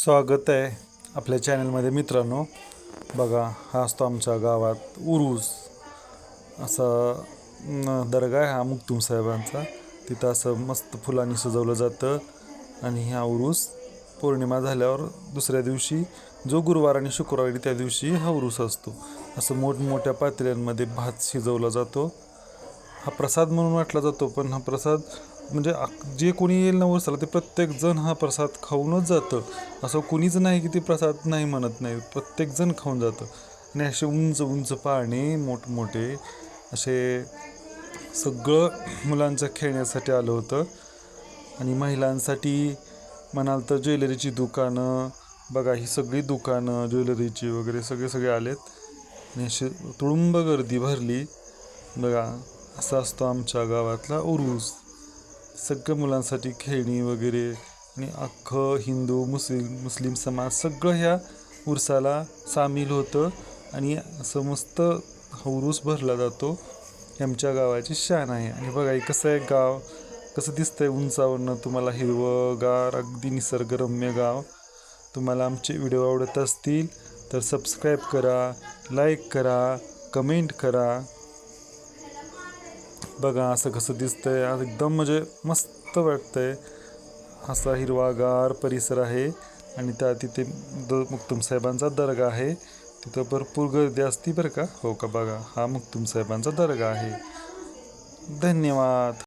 स्वागत आहे आपल्या चॅनलमध्ये मित्रांनो. बघा, हा असतो आमच्या गावात उरूस असा दर्गा आहे हा मुक्तुम साहेबांचा. तिथं असं मस्त फुलांनी सजवलं जातं आणि हा उरूस पौर्णिमा झाल्यावर दुसऱ्या दिवशी जो गुरुवार आणि शुक्रवारी त्या दिवशी हा उरूस असतो. असं मोठमोठ्या पातेल्यांमध्ये भात शिजवला जातो. हा प्रसाद म्हणून वाटला जातो, पण हा प्रसाद म्हणजे जे कोणी येईल ना उरसाला ते प्रत्येकजण हा प्रसाद खाऊनच जातं. असं कुणीच नाही की ते प्रसाद नाही म्हणत नाही, प्रत्येकजण खाऊन जातं. आणि असे उंच उंच पाळणे मोठमोठे असे सगळं मुलांचं खेळण्यासाठी आलं होतं. आणि महिलांसाठी म्हणाल तर ज्वेलरीची दुकानं बघा, ही सगळी दुकानं ज्वेलरीची वगैरे सगळे आलेत आणि अशी तुडुंब गर्दी भरली. बघा, असा असतो आमच्या गावातला उरूस. सगळ्या मुलांसाठी खेळणी वगैरे आणि अख्खं हिंदू मुस्लिम समाज सगळं ह्या उरसाला सामील होतं आणि असं मस्त उरूस भरला जातो. आमच्या गावाची शान आहे. आणि बघा हे कसं आहे गाव, कसं दिसतंय उंचावरनं तुम्हाला, हिरवंगार अगदी निसर्गरम्य गाव. तुम्हाला आमचे व्हिडिओ आवडत असतील तर सबस्क्राईब करा, लाईक करा, कमेंट करा. बघा असं कसं दिसतंय, आज एकदम म्हणजे मस्त वाटतंय. असा हिरवागार परिसर आहे आणि तिथे मुक्तुम साहेबांचा दर्गा आहे. तिथं भरपूर गर्दी असती बरं का. हो का, बघा हा मुक्तुम साहेबांचा दर्गा आहे. धन्यवाद.